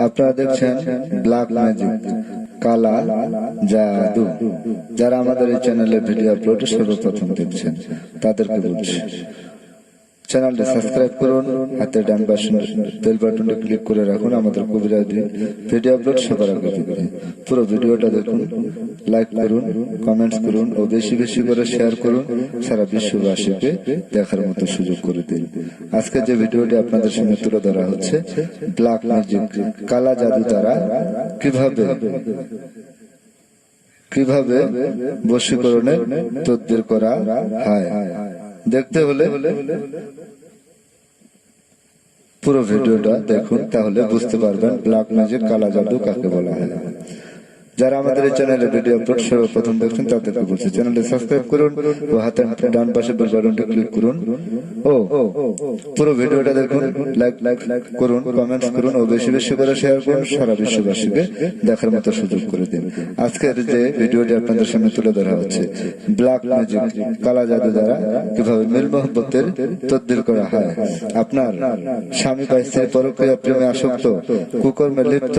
আপনারা দেখছেন black magic, কালা জাদু। যারা আমাদের এই চ্যানেলে ভিডিও আপলোড সর্বপ্রথম দেখছেন তাদেরকে বলছি, চ্যানেলটি সাবস্ক্রাইব করুন, হাতের ডান পাশে বেল বাটনটি ক্লিক করে রাখুন আমাদের কবিরাজি ভিডিও আপলোড সবার আগে দেখতে। পুরো ভিডিওটা দেখুন, লাইক করুন, কমেন্টস করুন ও বেশি বেশি করে শেয়ার করুন, সারা বিশ্ববাসীকে দেখার মতো সুযোগ করে দিন। আজকে যে ভিডিওটি আপনাদের সামনে তুলে ধরা হচ্ছে, ব্ল্যাক ম্যাজিক, কালা জাদু দ্বারা কিভাবে বশীকরণের তদবির করা হয়। দেখতে হলে পুরো ভিডিওটা দেখুন, তাহলে বুঝতে পারবেন ব্ল্যাক ম্যাজিক, কালা জাদু কাকে বলা হয়। যারা আমাদের এই চ্যানেলে ভিডিও আপলোড সর্বপ্রথম দেখছেন তাদেরকে বলছি, চ্যানেলটি সাবস্ক্রাইব করুন ও হাতের ডান পাশে বেল বাটনটি ক্লিক করুন ও পুরো ভিডিওটা দেখুন, লাইক করুন, কমেন্টস করুন ও বেশি বেশি করে শেয়ার করুন, সারা বিশ্ববাসীকে দেখার মতো সুযোগ করে দিন। আজকের যে ভিডিওটি আপনাদের সামনে তুলে ধরা হচ্ছে, ব্ল্যাক ম্যাজিক, কালা জাদু দ্বারা কিভাবে মিল মোহব্বতের তদবির করা হয়। আপনার স্বামী বা স্ত্রী পরকীয়া প্রেমে আসক্ত, কুকর্মে লিপ্ত,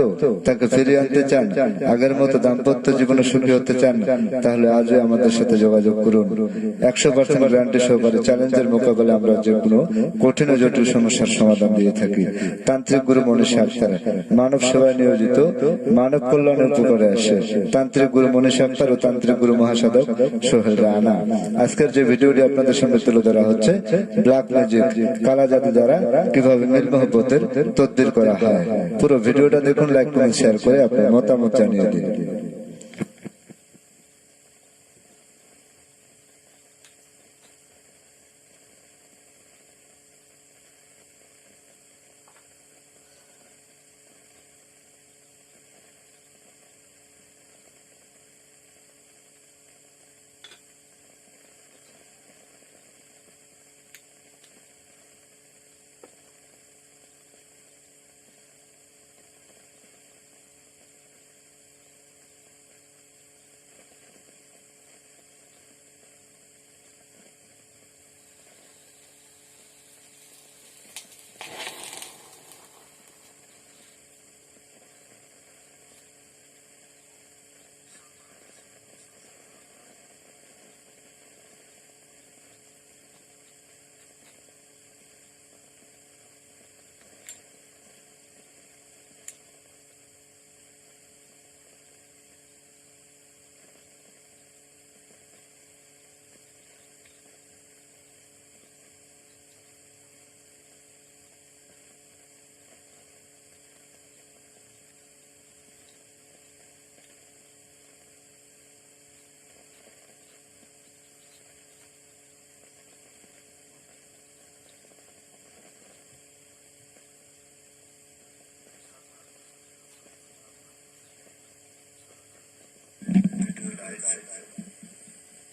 তাকে ফিরিয়ে আনতে চান, আগের মতো দাম্পত্য জীবনে সুখী হতে চান, তাহলে আজই আমাদের সাথে যোগাযোগ করুন। 100% গ্যারান্টি সহকারে চ্যালেঞ্জের মোকাবেলা আমরা যে কোনো কঠিন ও জটিল সমস্যার সমাধান দিয়ে থাকি। তান্ত্রিক গুরু মনীষী আক্তার মানব সেবায় নিয়োজিত, মানব কল্যাণে উপকারে আসে তান্ত্রিক গুরু মনীষী আক্তার ও তান্ত্রিক গুরু মহাসাধক সোহেল রানা। আজকের যে ভিডিওটি আপনাদের সামনে তুলে ধরা হচ্ছে, ব্ল্যাক ম্যাজিক, কালা জাদু দ্বারা কিভাবে মিল মোহব্বতের তদবির করা হয়। পুরো ভিডিওটা দেখুন, লাইক কমেন্ট শেয়ার করে আপনার মতামত জানিয়ে দিন।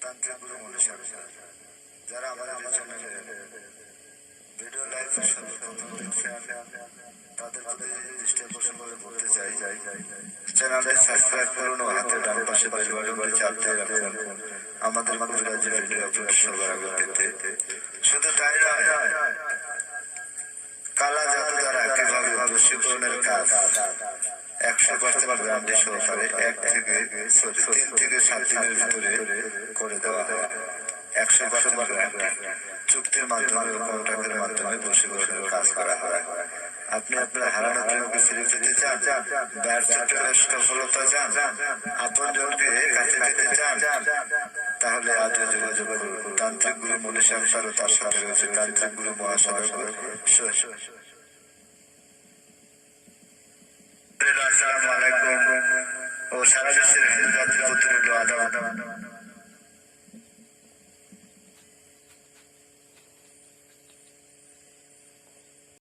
তান্ত্রিক গুরু মনীষী আক্তার, যারা আমাদের চ্যানেলে ভিডিও লাইভ সর্বপ্রথম দেখছেন তাদের প্রতি দৃষ্টি আকর্ষণ করে বলতে চাই, চ্যানেলে সাবস্ক্রাইব করুন ও হাতের ডান পাশে বেল বাটনটি চাপ দিয়ে রাখুন আমাদের কবিরাজি ভিডিও আপলোড সবার আগে পেতে। শুধু তাই নয়, কালা জাদু দ্বারা কিভাবে বশীকরণের কাজ 100% গ্যারান্টি সহকারে 3 থেকে 7 দিনের ভিতরে করে দেওয়া হয়। 100% গ্যারান্টি, চুক্তির মাধ্যমে ও কন্ট্রাক্টের মাধ্যমে বশীকরণের কাজ করা হয়। আপনি আপনার হারানো প্রেমকে ফিরে পেতে চান, ব্যর্থতার সফলতা চান, আপনজনকে কাছে পেতে চান, তাহলে আজও যোগাযোগ করুন তান্ত্রিক গুরু মনীষী আক্তার ও তার সাথে রয়েছে তান্ত্রিক গুরু মহাসাধক সোহেল। আসসালামু আলাইকুম ও সারা দেশের হিন্দু জাতির প্রতি রইল